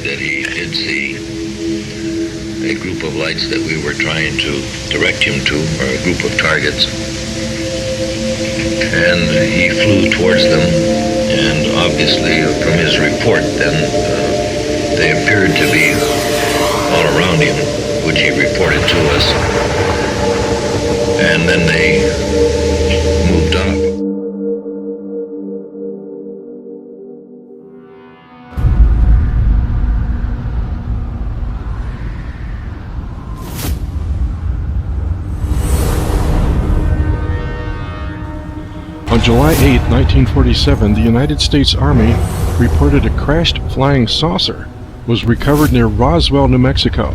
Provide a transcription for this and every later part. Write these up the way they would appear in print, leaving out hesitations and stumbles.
testified that he did see a group of lights that we were trying to direct him to, or a group of targets. And he flew towards them, and obviously from his report then, they appeared to be all around him, which he reported to us. And then they moved on. On July 8, 1947, the United States Army reported a crashed flying saucer was recovered near Roswell, New Mexico.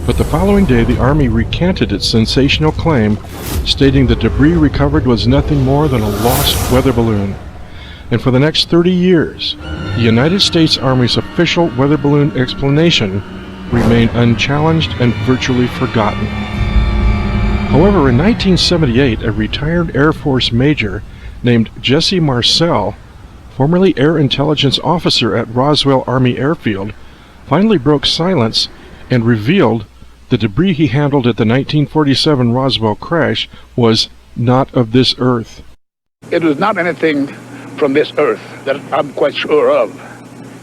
But the following day, the Army recanted its sensational claim, stating the debris recovered was nothing more than a lost weather balloon. And for the next 30 years, the United States Army's official weather balloon explanation remained unchallenged and virtually forgotten. However, in 1978, a retired Air Force major named Jesse Marcel, formerly Air Intelligence Officer at Roswell Army Airfield, finally broke silence and revealed the debris he handled at the 1947 Roswell crash was not of this Earth. It was not anything from this Earth that I'm quite sure of,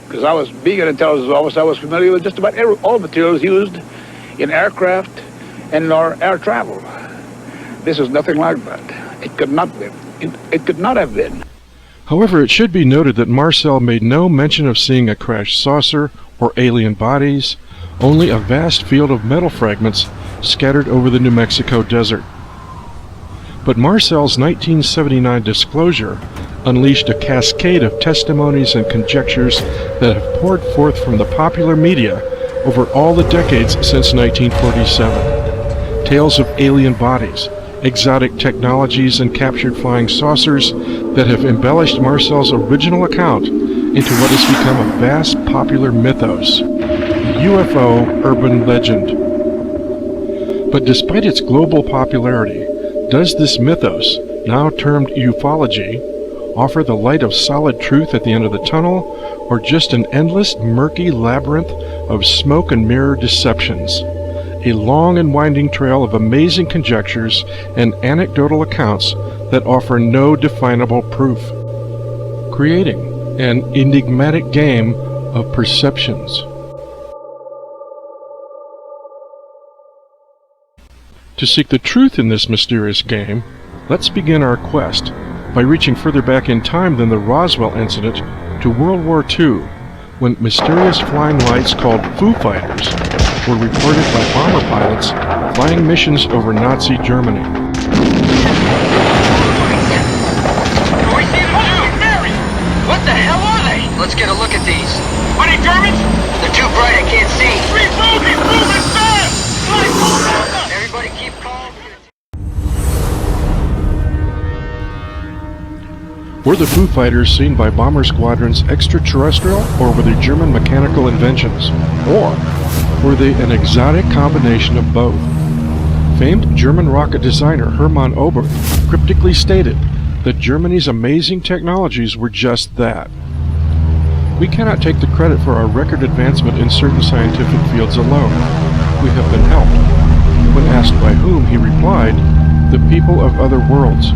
because being an intelligence officer, I was familiar with just about all materials used in aircraft and in our air travel. This is nothing like that. It could not be. It could not have been. However, it should be noted that Marcel made no mention of seeing a crashed saucer or alien bodies, only a vast field of metal fragments scattered over the New Mexico desert. But Marcel's 1979 disclosure unleashed a cascade of testimonies and conjectures that have poured forth from the popular media over all the decades since 1947. Tales of alien bodies, exotic technologies, and captured flying saucers that have embellished Marcel's original account into what has become a vast popular mythos, the UFO urban legend. But despite its global popularity, does this mythos, now termed ufology, offer the light of solid truth at the end of the tunnel, or just an endless, murky labyrinth of smoke and mirror deceptions? A long and winding trail of amazing conjectures and anecdotal accounts that offer no definable proof, creating an enigmatic game of perceptions. To seek the truth in this mysterious game, let's begin our quest by reaching further back in time than the Roswell incident to World War II, when mysterious flying lights called Foo Fighters were reported by bomber pilots flying missions over Nazi Germany. What the hell are they? Let's get a look at these. Are they Germans? They're too bright, I can't see. Moving fast! Everybody keep calm. Were the Foo Fighters seen by bomber squadrons extraterrestrial, or were they German mechanical inventions? Or were they an exotic combination of both? Famed German rocket designer Hermann Oberth cryptically stated that Germany's amazing technologies were just that. We cannot take the credit for our record advancement in certain scientific fields alone. We have been helped. When asked by whom, he replied, the people of other worlds.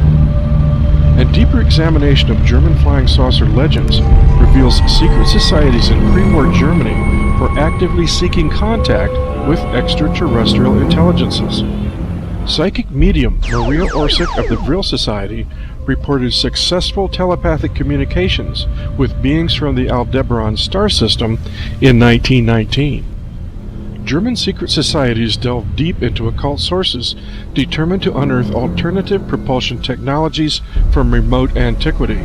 A deeper examination of German flying saucer legends reveals secret societies in pre-war Germany were actively seeking contact with extraterrestrial intelligences. Psychic medium Maria Orsic of the Vril Society reported successful telepathic communications with beings from the Aldebaran star system in 1919. German secret societies delved deep into occult sources, determined to unearth alternative propulsion technologies from remote antiquity.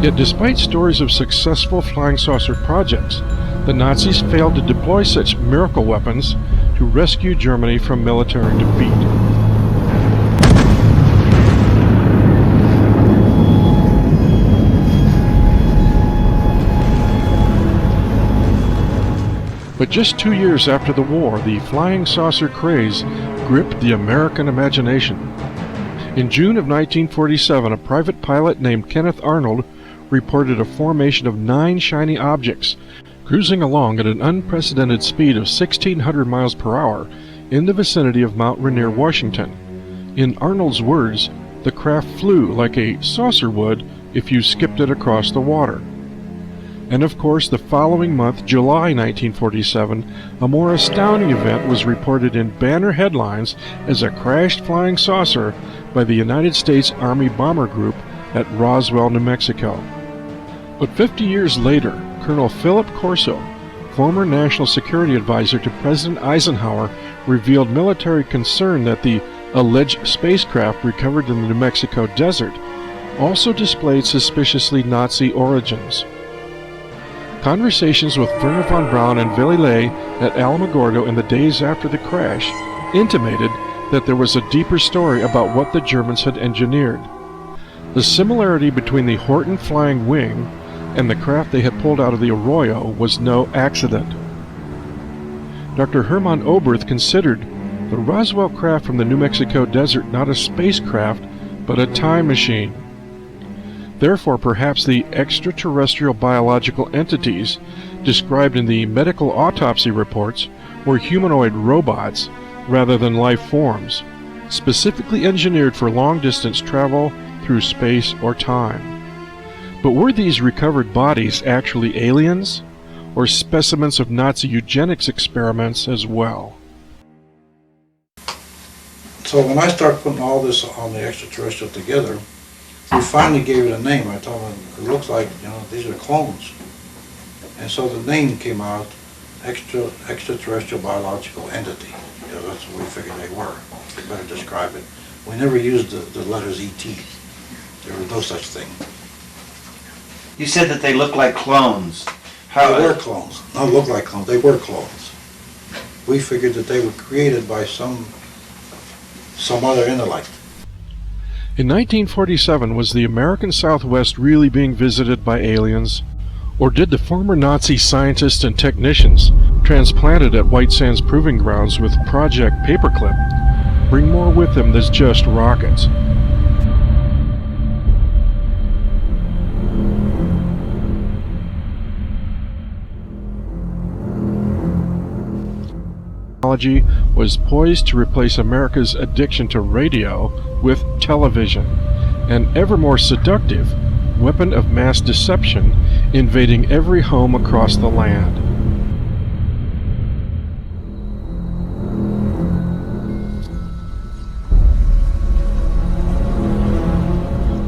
Yet despite stories of successful flying saucer projects, the Nazis failed to deploy such miracle weapons to rescue Germany from military defeat. But just 2 years after the war, the flying saucer craze gripped the American imagination. In June of 1947, a private pilot named Kenneth Arnold reported a formation of 9 shiny objects cruising along at an unprecedented speed of 1,600 miles per hour in the vicinity of Mount Rainier, Washington. In Arnold's words, the craft flew like a saucer would if you skipped it across the water. And of course, the following month, July 1947, a more astounding event was reported in banner headlines as a crashed flying saucer by the United States Army Bomber Group at Roswell, New Mexico. But 50 years later, Colonel Philip Corso, former National Security Advisor to President Eisenhower, revealed military concern that the alleged spacecraft recovered in the New Mexico desert also displayed suspiciously Nazi origins. Conversations with Werner von Braun and Willy Ley at Alamogordo in the days after the crash intimated that there was a deeper story about what the Germans had engineered. The similarity between the Horten flying wing and the craft they had pulled out of the Arroyo was no accident. Dr. Hermann Oberth considered the Roswell craft from the New Mexico desert not a spacecraft, but a time machine. Therefore, perhaps the extraterrestrial biological entities described in the medical autopsy reports were humanoid robots rather than life forms, specifically engineered for long-distance travel through space or time. But were these recovered bodies actually aliens, or specimens of Nazi eugenics experiments as well? So when I started putting all this on the extraterrestrial together, we finally gave it a name. I told them, it looks like, these are clones. And so the name came out, extraterrestrial biological entity. That's what we figured they were. We better describe it. We never used the letters ET. There was no such thing. You said that they look like clones. They were clones. Not look like clones, they were clones. We figured that they were created by some other intellect. In 1947, was the American Southwest really being visited by aliens? Or did the former Nazi scientists and technicians, transplanted at White Sands Proving Grounds with Project Paperclip, bring more with them than just rockets? Technology was poised to replace America's addiction to radio with television, an ever more seductive weapon of mass deception invading every home across the land.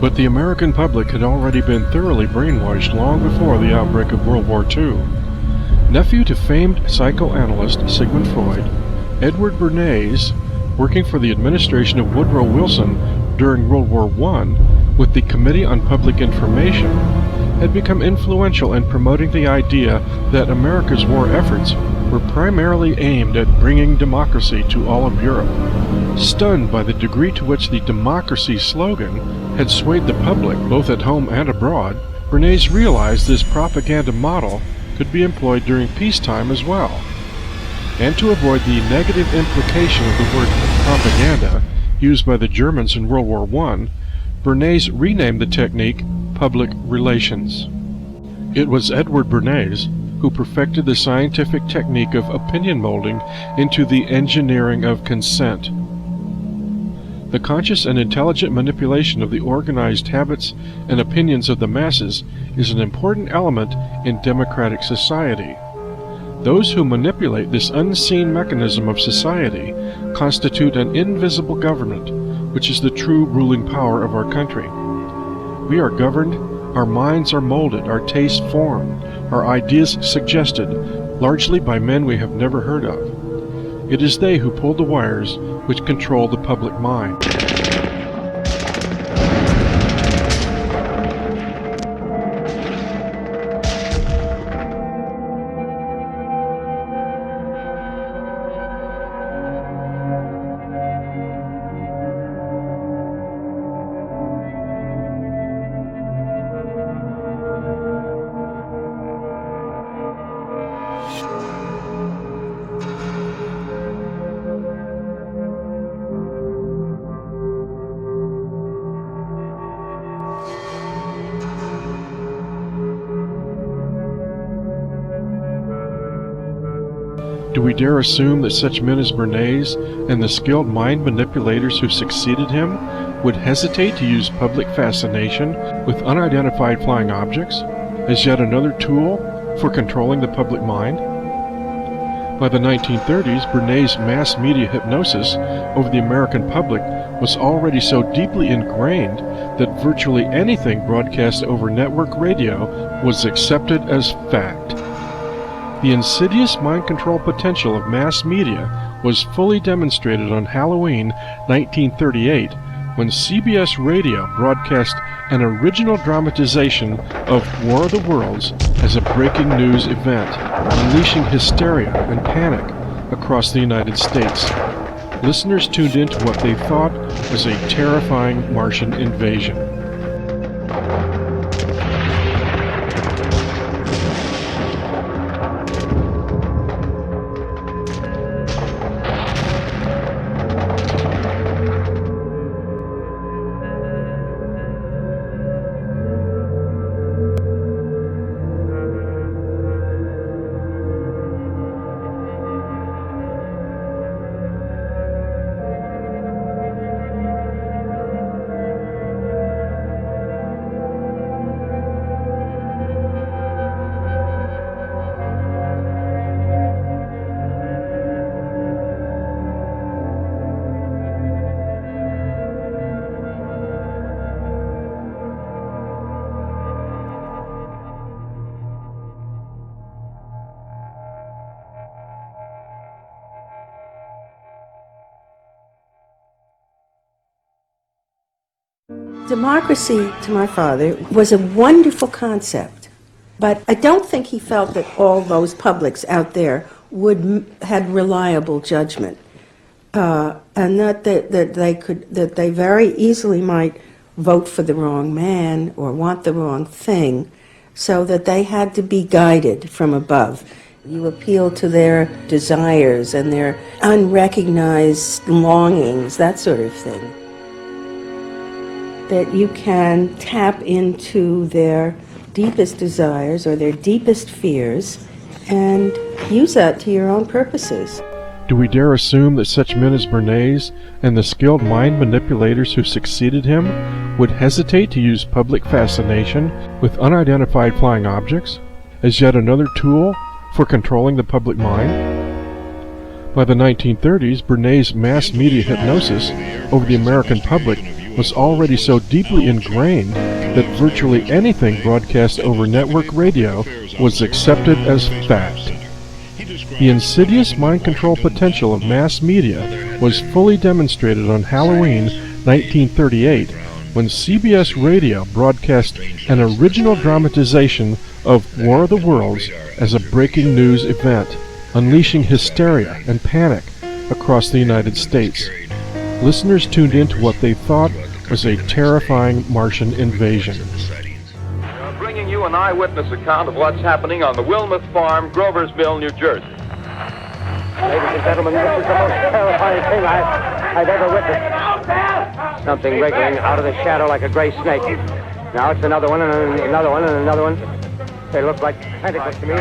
But the American public had already been thoroughly brainwashed long before the outbreak of World War II. Nephew to famed psychoanalyst Sigmund Freud, Edward Bernays, working for the administration of Woodrow Wilson during World War I with the Committee on Public Information, had become influential in promoting the idea that America's war efforts were primarily aimed at bringing democracy to all of Europe. Stunned by the degree to which the democracy slogan had swayed the public both at home and abroad, Bernays realized this propaganda model could be employed during peacetime as well. And to avoid the negative implication of the word propaganda used by the Germans in World War I, Bernays renamed the technique public relations. It was Edward Bernays who perfected the scientific technique of opinion molding into the engineering of consent. The conscious and intelligent manipulation of the organized habits and opinions of the masses is an important element in democratic society. Those who manipulate this unseen mechanism of society constitute an invisible government, which is the true ruling power of our country. We are governed, our minds are molded, our tastes formed, our ideas suggested, largely by men we have never heard of. It is they who pull the wires which control the public mind. Do we dare assume that such men as Bernays and the skilled mind manipulators who succeeded him would hesitate to use public fascination with unidentified flying objects as yet another tool for controlling the public mind? By the 1930s, Bernays' mass media hypnosis over the American public was already so deeply ingrained that virtually anything broadcast over network radio was accepted as fact. The insidious mind control potential of mass media was fully demonstrated on Halloween 1938 when CBS Radio broadcast an original dramatization of War of the Worlds as a breaking news event, unleashing hysteria and panic across the United States. Listeners tuned in to what they thought was a terrifying Martian invasion. Democracy, to my father, was a wonderful concept, but I don't think he felt that all those publics out there had reliable judgment, and that they very easily might vote for the wrong man or want the wrong thing, so that they had to be guided from above. You appeal to their desires and their unrecognized longings, that sort of thing. That you can tap into their deepest desires or their deepest fears and use that to your own purposes. Do we dare assume that such men as Bernays and the skilled mind manipulators who succeeded him would hesitate to use public fascination with unidentified flying objects as yet another tool for controlling the public mind? By the 1930s, Bernays' mass media hypnosis over the American public was already so deeply ingrained that virtually anything broadcast over network radio was accepted as fact. The insidious mind control potential of mass media was fully demonstrated on Halloween 1938 when CBS Radio broadcast an original dramatization of War of the Worlds as a breaking news event, unleashing hysteria and panic across the United States. Listeners tuned in to what they thought was a terrifying Martian invasion. Bringing you an eyewitness account of what's happening on the Wilmuth Farm, Groversville, New Jersey. Ladies and gentlemen, this is the most terrifying thing I've ever witnessed. Something wriggling out of the shadow like a gray snake. Now it's another one, and another one, and another one. They look like tentacles to me.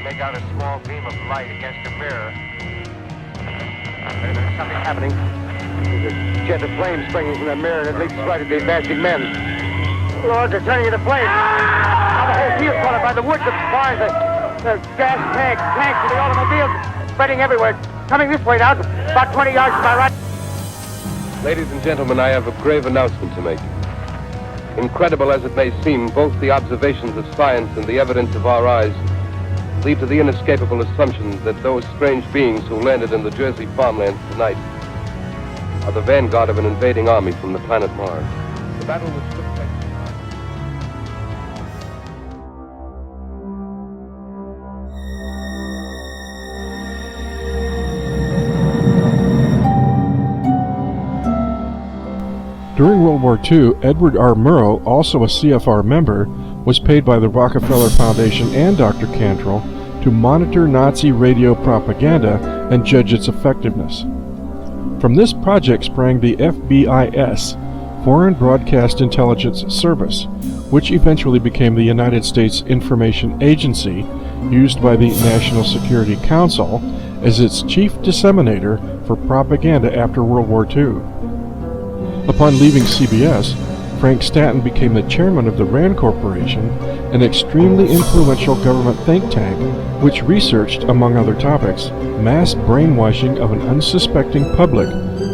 Make out a small beam of light against a mirror. There's something happening. There's a jet of flame springing from the mirror, and it leaps right at the advancing men. Lord, they're turning into flames. Now the whole field's caught up by the woods, the barns, the gas tanks of the automobiles spreading everywhere. Coming this way now, about 20 yards to my right. Ladies and gentlemen, I have a grave announcement to make. Incredible as it may seem, both the observations of science and the evidence of our eyes lead to the inescapable assumption that those strange beings who landed in the Jersey farmlands tonight are the vanguard of an invading army from the planet Mars. The battle which took place... During World War II, Edward R. Murrow, also a CFR member, was paid by the Rockefeller Foundation and Dr. Cantrell to monitor Nazi radio propaganda and judge its effectiveness. From this project sprang the FBIS, Foreign Broadcast Intelligence Service, which eventually became the United States Information Agency used by the National Security Council as its chief disseminator for propaganda after World War II. Upon leaving CBS, Frank Stanton became the chairman of the RAND Corporation, an extremely influential government think tank which researched, among other topics, mass brainwashing of an unsuspecting public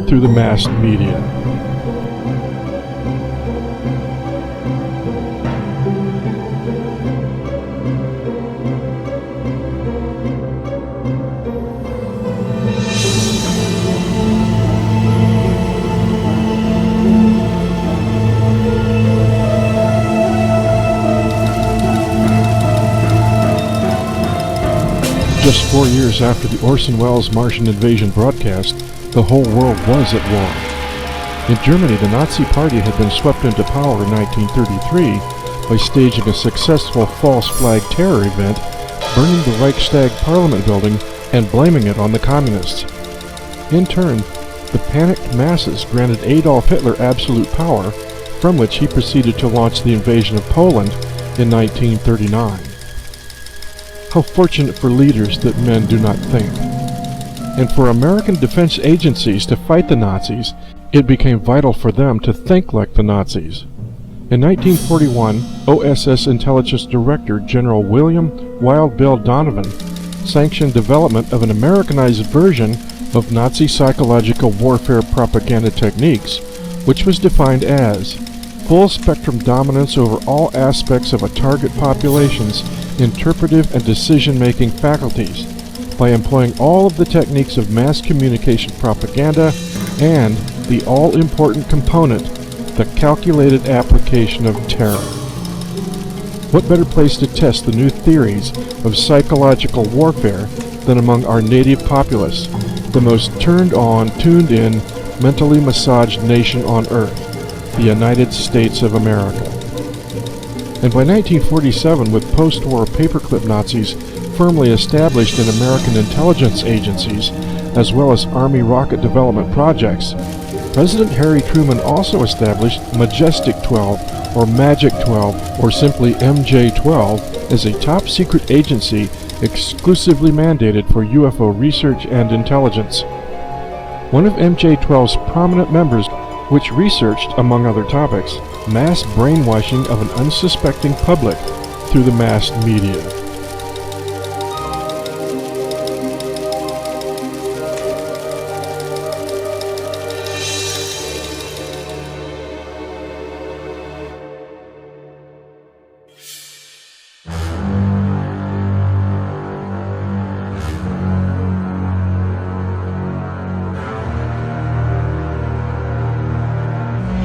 through the mass media. Just 4 years after the Orson Welles Martian invasion broadcast, the whole world was at war. In Germany, the Nazi Party had been swept into power in 1933 by staging a successful false flag terror event, burning the Reichstag Parliament building and blaming it on the communists. In turn, the panicked masses granted Adolf Hitler absolute power, from which he proceeded to launch the invasion of Poland in 1939. How fortunate for leaders that men do not think. And for American defense agencies to fight the Nazis, it became vital for them to think like the Nazis. In 1941, OSS Intelligence Director General William Wild Bill Donovan sanctioned development of an Americanized version of Nazi psychological warfare propaganda techniques, which was defined as full-spectrum dominance over all aspects of a target population's interpretive and decision-making faculties by employing all of the techniques of mass communication propaganda and the all-important component, the calculated application of terror. What better place to test the new theories of psychological warfare than among our native populace, the most turned-on, tuned-in, mentally massaged nation on earth, the United States of America. And by 1947, with post-war paperclip Nazis firmly established in American intelligence agencies, as well as Army rocket development projects, President Harry Truman also established Majestic 12, or Magic 12, or simply MJ-12, as a top-secret agency exclusively mandated for UFO research and intelligence. One of MJ-12's prominent members, which researched, among other topics, mass brainwashing of an unsuspecting public through the mass media.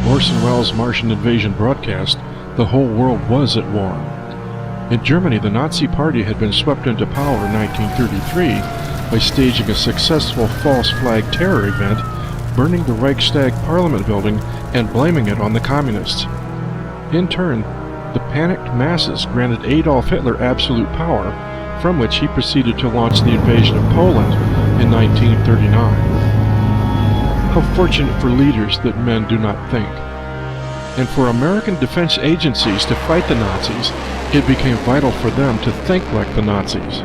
Orson Welles' Martian invasion broadcast, the whole world was at war. In Germany, the Nazi Party had been swept into power in 1933 by staging a successful false flag terror event, burning the Reichstag Parliament building and blaming it on the communists. In turn, the panicked masses granted Adolf Hitler absolute power, from which he proceeded to launch the invasion of Poland in 1939. How fortunate for leaders that men do not think. And for American defense agencies to fight the Nazis, it became vital for them to think like the Nazis.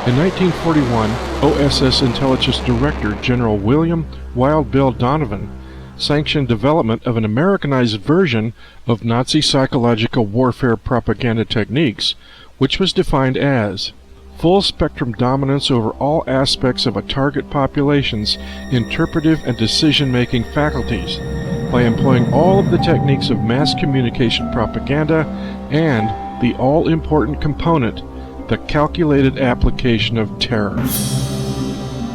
In 1941, OSS Intelligence Director General William Wild Bill Donovan sanctioned development of an Americanized version of Nazi psychological warfare propaganda techniques, which was defined as full-spectrum dominance over all aspects of a target population's interpretive and decision-making faculties by employing all of the techniques of mass communication propaganda and the all-important component, the calculated application of terror.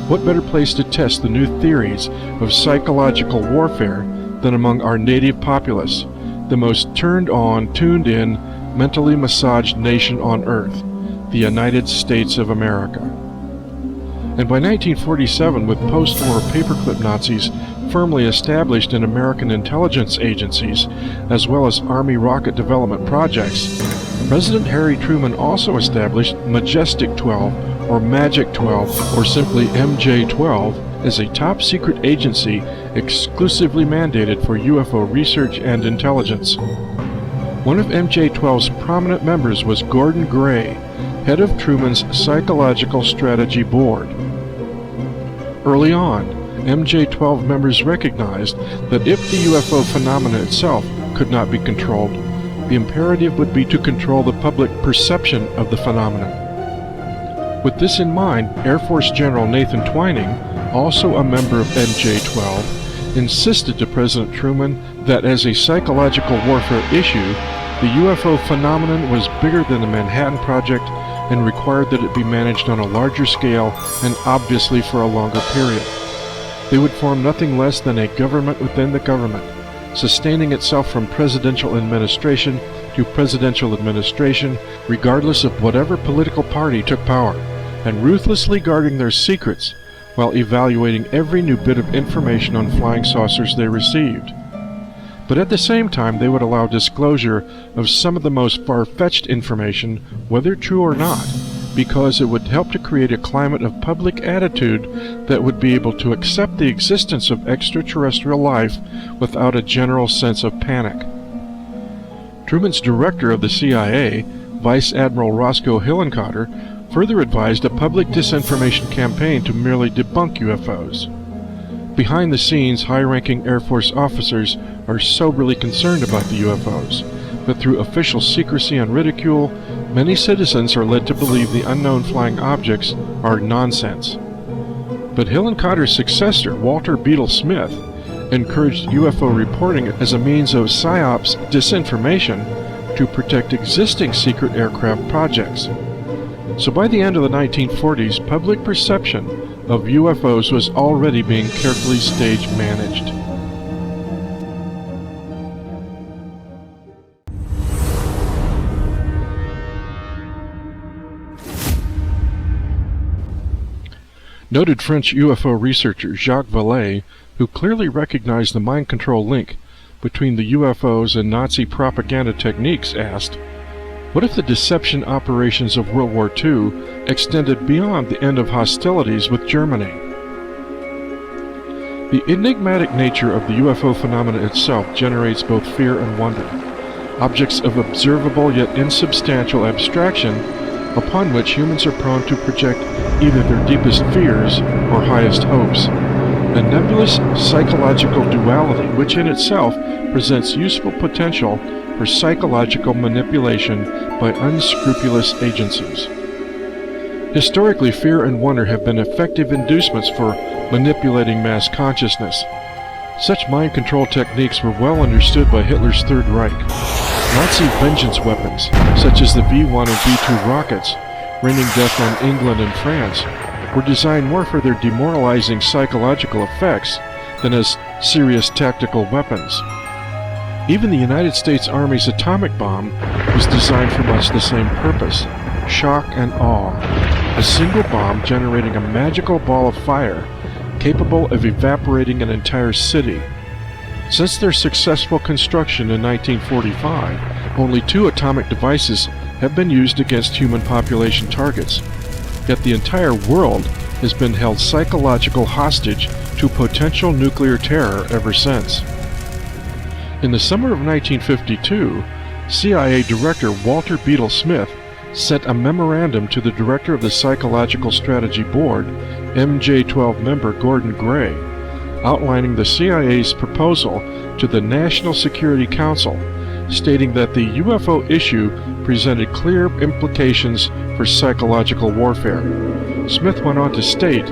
What better place to test the new theories of psychological warfare than among our native populace, the most turned-on, tuned-in, mentally massaged nation on earth, the United States of America. And by 1947, with post-war paperclip Nazis firmly established in American intelligence agencies, as well as Army rocket development projects, President Harry Truman also established Majestic 12, or Magic 12, or simply MJ-12, as a top-secret agency exclusively mandated for UFO research and intelligence. One of MJ-12's prominent members was Gordon Gray, head of Truman's Psychological Strategy Board. Early on, MJ-12 members recognized that if the UFO phenomena itself could not be controlled, the imperative would be to control the public perception of the phenomenon. With this in mind, Air Force General Nathan Twining, also a member of MJ-12, insisted to President Truman that as a psychological warfare issue, the UFO phenomenon was bigger than the Manhattan Project and required that it be managed on a larger scale and obviously for a longer period. They would form nothing less than a government within the government, sustaining itself from presidential administration to presidential administration, regardless of whatever political party took power, and ruthlessly guarding their secrets while evaluating every new bit of information on flying saucers they received. But at the same time, they would allow disclosure of some of the most far-fetched information, whether true or not, because it would help to create a climate of public attitude that would be able to accept the existence of extraterrestrial life without a general sense of panic. Truman's director of the CIA, Vice Admiral Roscoe Hillenkotter, further advised a public disinformation campaign to merely debunk UFOs. Behind the scenes, high-ranking Air Force officers are soberly concerned about the UFOs, but through official secrecy and ridicule, many citizens are led to believe the unknown flying objects are nonsense. But Hillenkotter's successor, Walter Beadle Smith, encouraged UFO reporting as a means of PSYOPs disinformation to protect existing secret aircraft projects. So by the end of the 1940s, public perception of UFOs was already being carefully stage managed. Noted French UFO researcher Jacques Vallée, who clearly recognized the mind control link between the UFOs and Nazi propaganda techniques, asked, "What if the deception operations of World War II extended beyond the end of hostilities with Germany?" The enigmatic nature of the UFO phenomena itself generates both fear and wonder, objects of observable yet insubstantial abstraction upon which humans are prone to project either their deepest fears or highest hopes. A nebulous psychological duality which in itself presents useful potential for psychological manipulation by unscrupulous agencies. Historically, fear and wonder have been effective inducements for manipulating mass consciousness. Such mind control techniques were well understood by Hitler's Third Reich. Nazi vengeance weapons, such as the V-1 and V-2 rockets, raining death on England and France, were designed more for their demoralizing psychological effects than as serious tactical weapons. Even the United States Army's atomic bomb was designed for much the same purpose: shock and awe. A single bomb generating a magical ball of fire capable of evaporating an entire city. Since their successful construction in 1945, only 2 atomic devices have been used against human population targets. Yet the entire world has been held psychological hostage to potential nuclear terror ever since. In the summer of 1952, CIA Director Walter Beadle Smith sent a memorandum to the director of the Psychological Strategy Board, MJ-12 member Gordon Gray, outlining the CIA's proposal to the National Security Council, stating that the UFO issue presented clear implications for psychological warfare. Smith went on to state,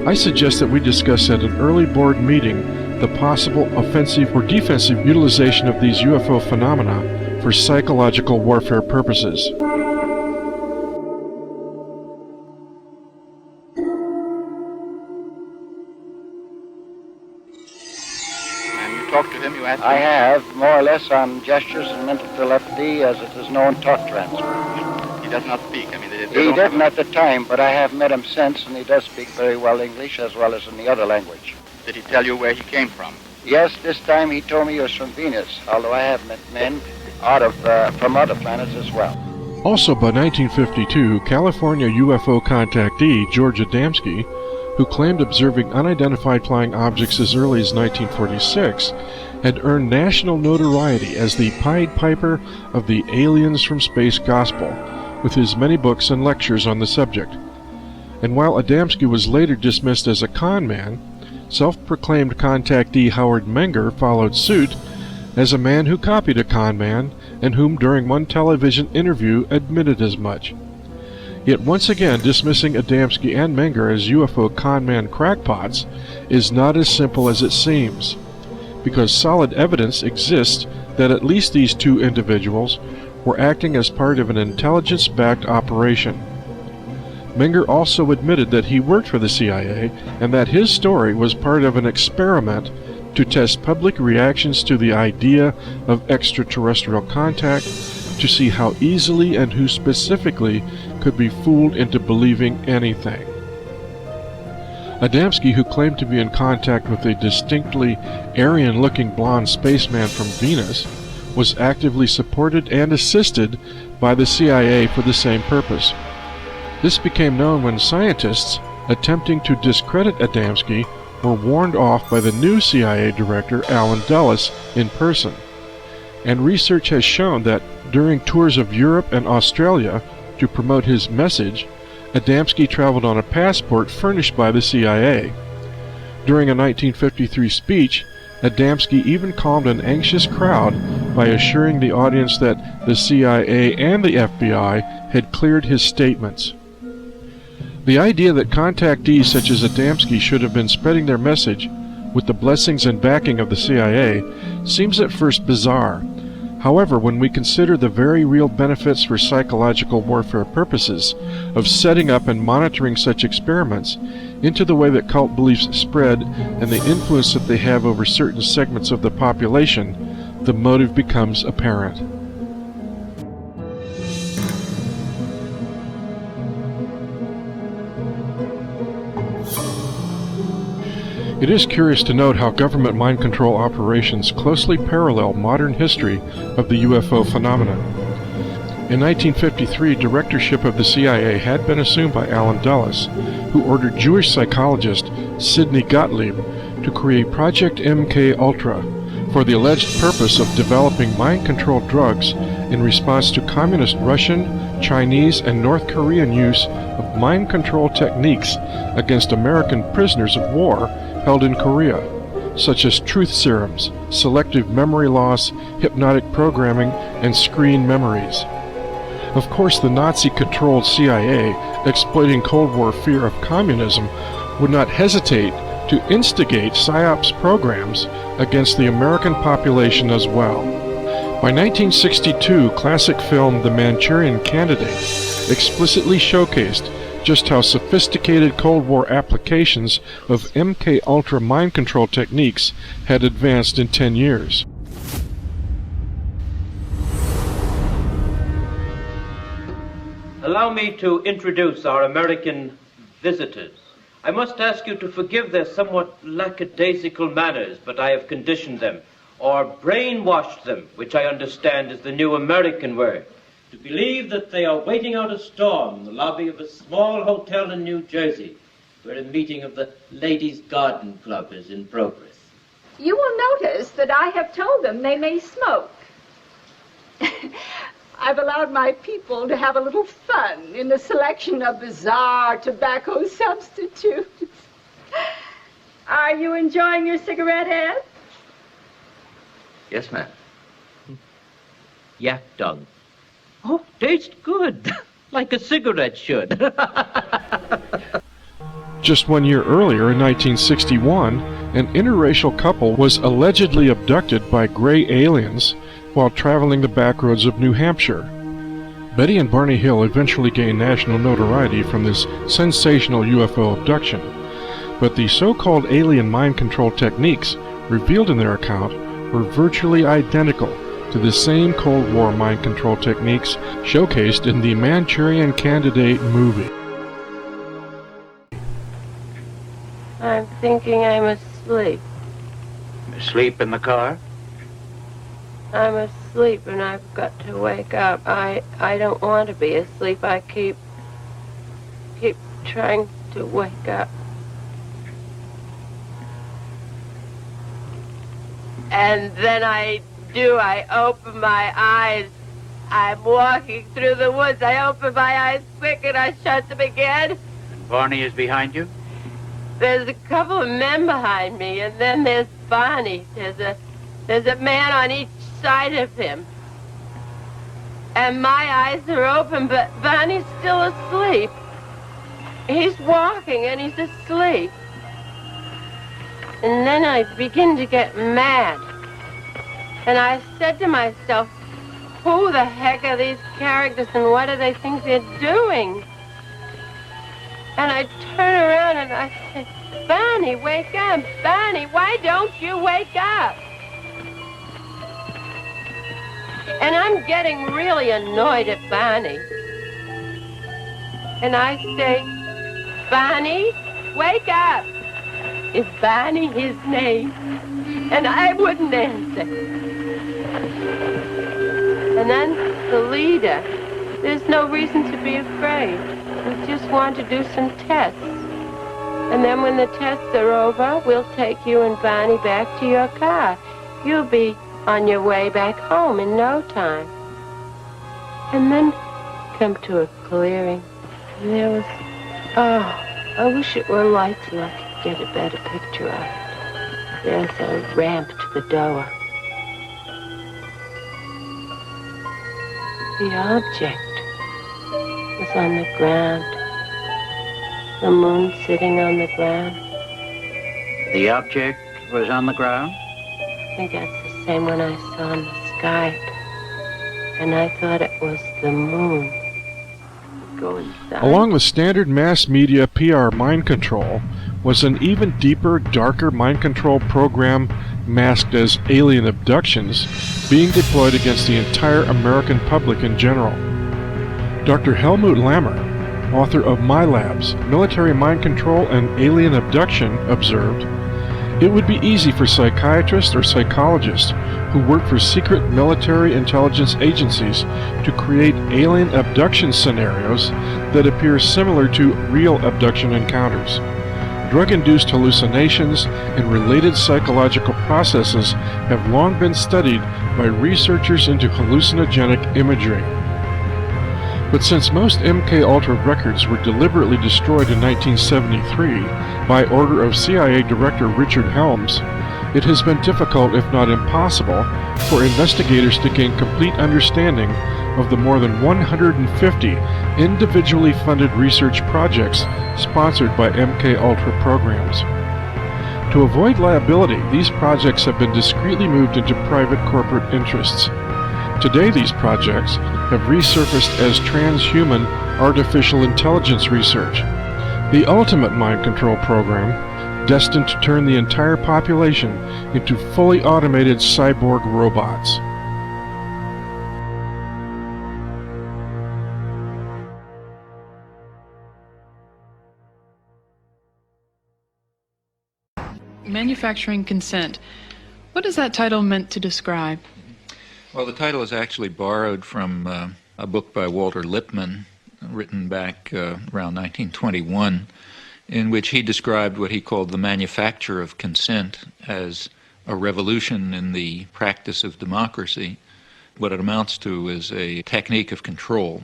"I suggest that we discuss at an early board meeting the possible offensive or defensive utilization of these UFO phenomena for psychological warfare purposes." Talk to him, you asked him? I have, more or less on gestures and mental telepathy, as it is known, talk transfer. He does not speak. I mean, He didn't at the time, but I have met him since, and he does speak very well English as well as any other language. Did he tell you where he came from? Yes, this time he told me he was from Venus, although I have met men from other planets as well. Also by 1952, California UFO contactee George Adamski, who claimed observing unidentified flying objects as early as 1946, had earned national notoriety as the Pied Piper of the aliens from space gospel, with his many books and lectures on the subject. And while Adamski was later dismissed as a con man, self-proclaimed contactee Howard Menger followed suit as a man who copied a con man and whom during one television interview admitted as much. Yet once again dismissing Adamski and Menger as UFO con man crackpots is not as simple as it seems, because solid evidence exists that at least these two individuals were acting as part of an intelligence-backed operation. Menger also admitted that he worked for the CIA and that his story was part of an experiment to test public reactions to the idea of extraterrestrial contact, to see how easily and who specifically could be fooled into believing anything. Adamski, who claimed to be in contact with a distinctly Aryan-looking blonde spaceman from Venus, was actively supported and assisted by the CIA for the same purpose. This became known when scientists attempting to discredit Adamski were warned off by the new CIA director Alan Dulles in person. And research has shown that during tours of Europe and Australia to promote his message, Adamski traveled on a passport furnished by the CIA. During a 1953 speech, Adamski even calmed an anxious crowd by assuring the audience that the CIA and the FBI had cleared his statements. The idea that contactees such as Adamski should have been spreading their message with the blessings and backing of the CIA seems at first bizarre. However, when we consider the very real benefits for psychological warfare purposes of setting up and monitoring such experiments into the way that cult beliefs spread and the influence that they have over certain segments of the population, the motive becomes apparent. It is curious to note how government mind control operations closely parallel modern history of the UFO phenomenon. In 1953, directorship of the CIA had been assumed by Alan Dulles, who ordered Jewish psychologist Sidney Gottlieb to create Project MK-Ultra for the alleged purpose of developing mind-controlled drugs in response to communist Russian, Chinese, and North Korean use of mind control techniques against American prisoners of war held in Korea, such as truth serums, selective memory loss, hypnotic programming, and screen memories. Of course, the Nazi-controlled CIA, exploiting Cold War fear of communism, would not hesitate to instigate PSYOPs programs against the American population as well. By 1962, classic film The Manchurian Candidate explicitly showcased just how sophisticated Cold War applications of MK-Ultra mind control techniques had advanced in 10 years. Allow me to introduce our American visitors. I must ask you to forgive their somewhat lackadaisical manners, but I have conditioned them, or brainwashed them, which I understand is the new American word, to believe that they are waiting out a storm in the lobby of a small hotel in New Jersey, where a meeting of the Ladies' Garden Club is in progress. You will notice that I have told them they may smoke. I've allowed my people to have a little fun in the selection of bizarre tobacco substitutes. Are you enjoying your cigarette, Ed? Yes, ma'am. Yak dung. Oh, tastes good, like a cigarette should. Just 1 year earlier, in 1961, an interracial couple was allegedly abducted by gray aliens while traveling the back roads of New Hampshire. Betty and Barney Hill eventually gained national notoriety from this sensational UFO abduction, but the so-called alien mind control techniques revealed in their account were virtually identical to the same Cold War mind control techniques showcased in the Manchurian Candidate movie. I'm thinking I'm asleep. Asleep in the car? I'm asleep and I've got to wake up. I don't want to be asleep. I keep trying to wake up. And then I open my eyes I'm walking through the woods. I open my eyes quick and I shut them again. Barney is behind you? There's a couple of men behind me, and then there's Barney. There's a man on each side of him. And my eyes are open, but Barney's still asleep. He's walking and he's asleep. And then I begin to get mad. And I said to myself, who the heck are these characters and what do they think they're doing? And I turn around and I say, Barney, wake up. Barney, why don't you wake up? And I'm getting really annoyed at Barney. And I say, Barney, wake up. Is Barney his name? And I wouldn't answer. And then the leader, there's no reason to be afraid. We just want to do some tests. And then when the tests are over, we'll take you and Barney back to your car. You'll be on your way back home in no time. And then come to a clearing. And there was, I wish it were light so I could get a better picture of it. There's a ramp to the door. The object was on the ground. The moon sitting on the ground. The object was on the ground? I think that's the same one I saw in the sky. And I thought it was the moon. Go inside. Along with standard mass media PR mind control was an even deeper, darker mind control program masked as alien abductions being deployed against the entire American public in general. Dr. Helmut Lammer, author of My Labs, Military Mind Control and Alien Abduction, observed, it would be easy for psychiatrists or psychologists who work for secret military intelligence agencies to create alien abduction scenarios that appear similar to real abduction encounters. Drug-induced hallucinations and related psychological processes have long been studied by researchers into hallucinogenic imagery. But since most MKUltra records were deliberately destroyed in 1973 by order of CIA Director Richard Helms, it has been difficult, if not impossible, for investigators to gain complete understanding of the more than 150 individually funded research projects sponsored by MKUltra programs. To avoid liability, these projects have been discreetly moved into private corporate interests. Today, these projects have resurfaced as transhuman artificial intelligence research, the ultimate mind control program destined to turn the entire population into fully automated cyborg robots. Manufacturing consent. What is that title meant to describe? Well, the title is actually borrowed from a book by Walter Lippmann, written back around 1921, in which he described what he called the manufacture of consent as a revolution in the practice of democracy. What it amounts to is a technique of control.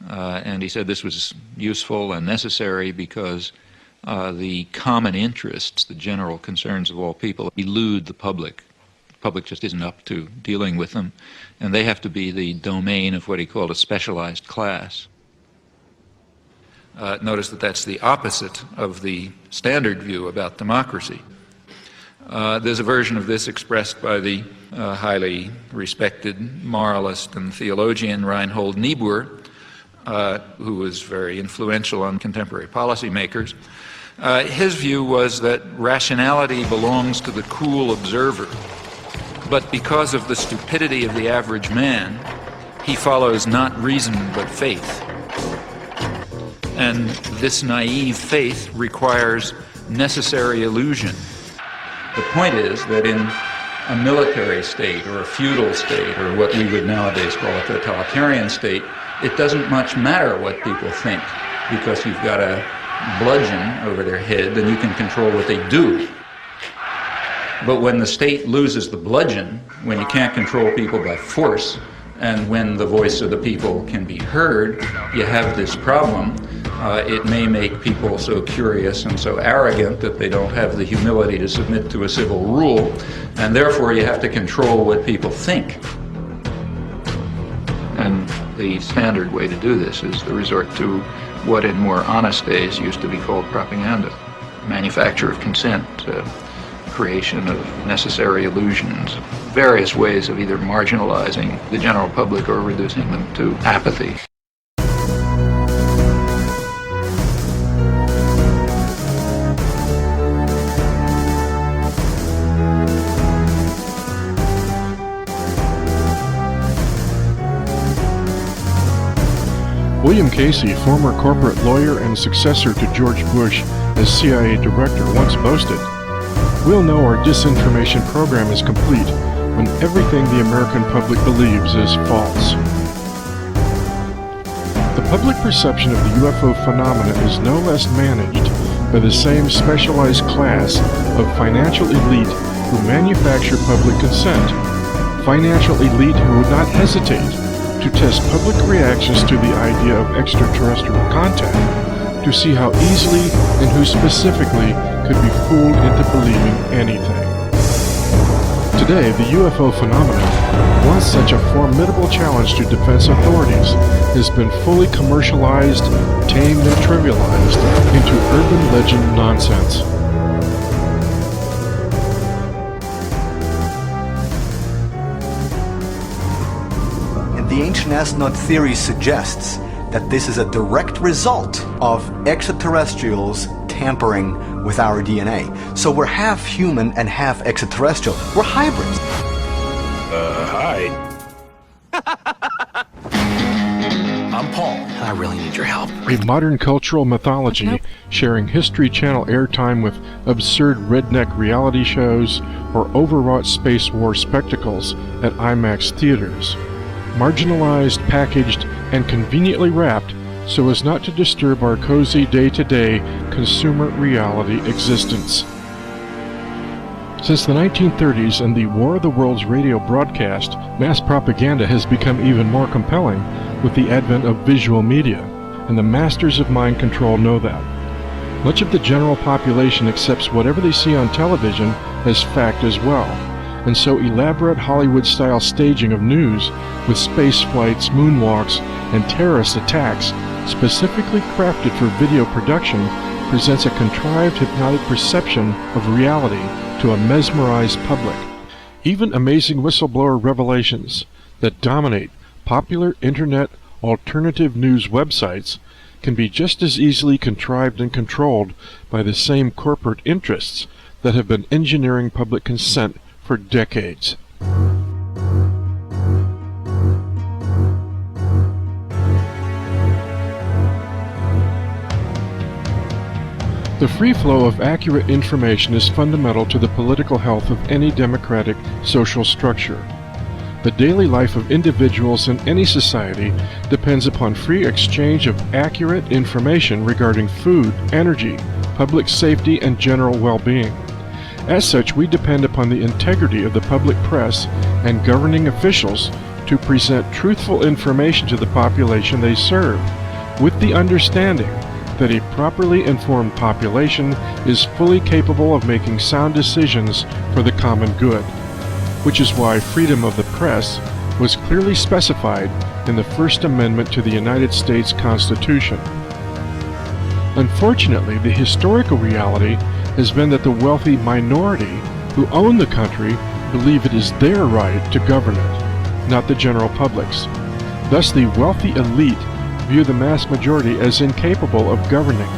And he said this was useful and necessary because the common interests, the general concerns of all people, elude the public. The public just isn't up to dealing with them, and they have to be the domain of what he called a specialized class. Notice that that's the opposite of the standard view about democracy. There's a version of this expressed by the highly respected moralist and theologian Reinhold Niebuhr, who was very influential on contemporary policymakers. His view was that rationality belongs to the cool observer, but because of the stupidity of the average man, he follows not reason but faith. And this naive faith requires necessary illusion. The point is that in a military state or a feudal state or what we would nowadays call a totalitarian state, it doesn't much matter what people think because you've got a bludgeon over their head and you can control what they do. But when the state loses the bludgeon, when you can't control people by force, And when the voice of the people can be heard, you have this problem. It may make people so curious and so arrogant that they don't have the humility to submit to a civil rule, and therefore you have to control what people think. And the standard way to do this is to resort to what in more honest days used to be called propaganda. Manufacture of consent, creation of necessary illusions, various ways of either marginalizing the general public or reducing them to apathy. William Casey, former corporate lawyer and successor to George Bush as CIA director, once boasted, "We'll know our disinformation program is complete when everything the American public believes is false." The public perception of the UFO phenomena is no less managed by the same specialized class of financial elite who manufacture public consent. Financial elite who would not hesitate to test public reactions to the idea of extraterrestrial contact to see how easily and who specifically could be fooled into believing anything. Today, the UFO phenomenon, once such a formidable challenge to defense authorities, has been fully commercialized, tamed, and trivialized into urban legend nonsense. The ancient astronaut theory suggests that this is a direct result of extraterrestrials tampering with our DNA. So we're half human and half extraterrestrial. We're hybrids. Hi. I'm Paul. I really need your help. A modern cultural mythology sharing History Channel airtime with absurd redneck reality shows or overwrought space war spectacles at IMAX theaters. Marginalized, packaged, and conveniently wrapped so as not to disturb our cozy day-to-day consumer reality existence. Since the 1930s and the War of the Worlds radio broadcast, mass propaganda has become even more compelling with the advent of visual media, and the masters of mind control know that. Much of the general population accepts whatever they see on television as fact as well. And so elaborate Hollywood-style staging of news with space flights, moonwalks, and terrorist attacks specifically crafted for video production presents a contrived hypnotic perception of reality to a mesmerized public. Even amazing whistleblower revelations that dominate popular internet alternative news websites can be just as easily contrived and controlled by the same corporate interests that have been engineering public consent for decades. The free flow of accurate information is fundamental to the political health of any democratic social structure. The daily life of individuals in any society depends upon free exchange of accurate information regarding food, energy, public safety, and general well-being. As such, we depend upon the integrity of the public press and governing officials to present truthful information to the population they serve, with the understanding that a properly informed population is fully capable of making sound decisions for the common good, which is why freedom of the press was clearly specified in the First Amendment to the United States Constitution. Unfortunately, the historical reality has been that the wealthy minority who own the country believe it is their right to govern it, not the general public's. Thus, the wealthy elite view the mass majority as incapable of governing.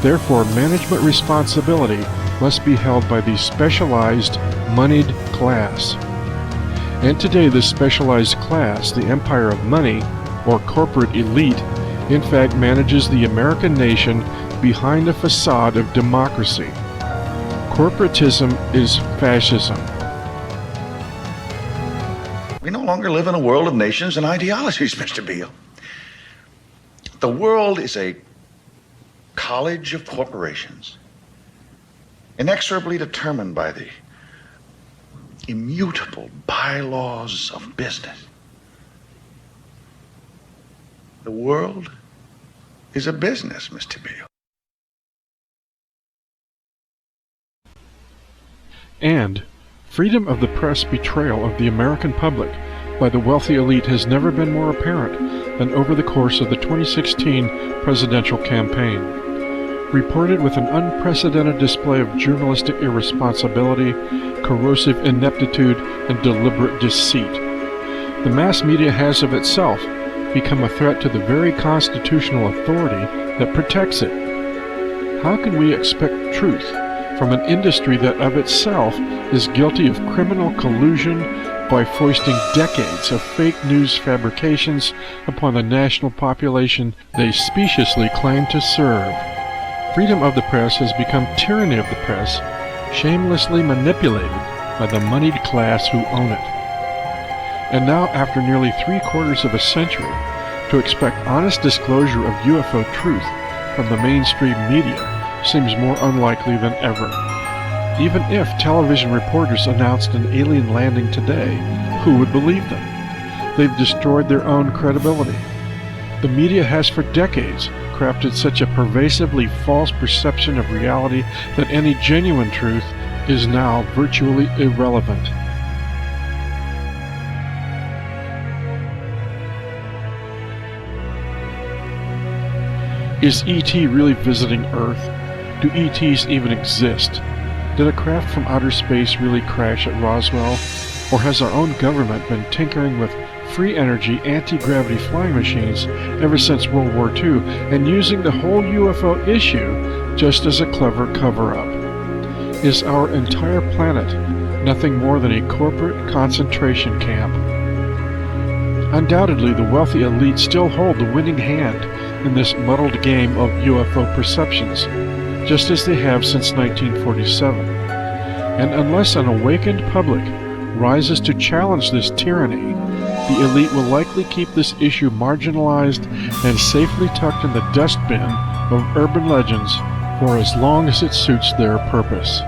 Therefore, management responsibility must be held by the specialized, moneyed class. And today, this specialized class, the empire of money, or corporate elite, in fact manages the American nation behind a facade of democracy. Corporatism is fascism. We no longer live in a world of nations and ideologies, Mr. Beale. The world is a college of corporations, inexorably determined by the immutable bylaws of business. The world is a business, Mr. Beale. And freedom of the press betrayal of the American public by the wealthy elite has never been more apparent than over the course of the 2016 presidential campaign. Reported with an unprecedented display of journalistic irresponsibility, corrosive ineptitude, and deliberate deceit. The mass media has of itself become a threat to the very constitutional authority that protects it. How can we expect truth from an industry that of itself is guilty of criminal collusion by foisting decades of fake news fabrications upon the national population they speciously claim to serve? Freedom of the press has become tyranny of the press, shamelessly manipulated by the moneyed class who own it. And now, after nearly 3/4 of a century, to expect honest disclosure of UFO truth from the mainstream media seems more unlikely than ever. Even if television reporters announced an alien landing today, who would believe them? They've destroyed their own credibility. The media has for decades crafted such a pervasively false perception of reality that any genuine truth is now virtually irrelevant. Is ET really visiting Earth? Do ETs even exist? Did a craft from outer space really crash at Roswell? Or has our own government been tinkering with free energy anti-gravity flying machines ever since World War II and using the whole UFO issue just as a clever cover-up? Is our entire planet nothing more than a corporate concentration camp? Undoubtedly, the wealthy elite still hold the winning hand in this muddled game of UFO perceptions, just as they have since 1947. And unless an awakened public rises to challenge this tyranny, the elite will likely keep this issue marginalized and safely tucked in the dustbin of urban legends for as long as it suits their purpose.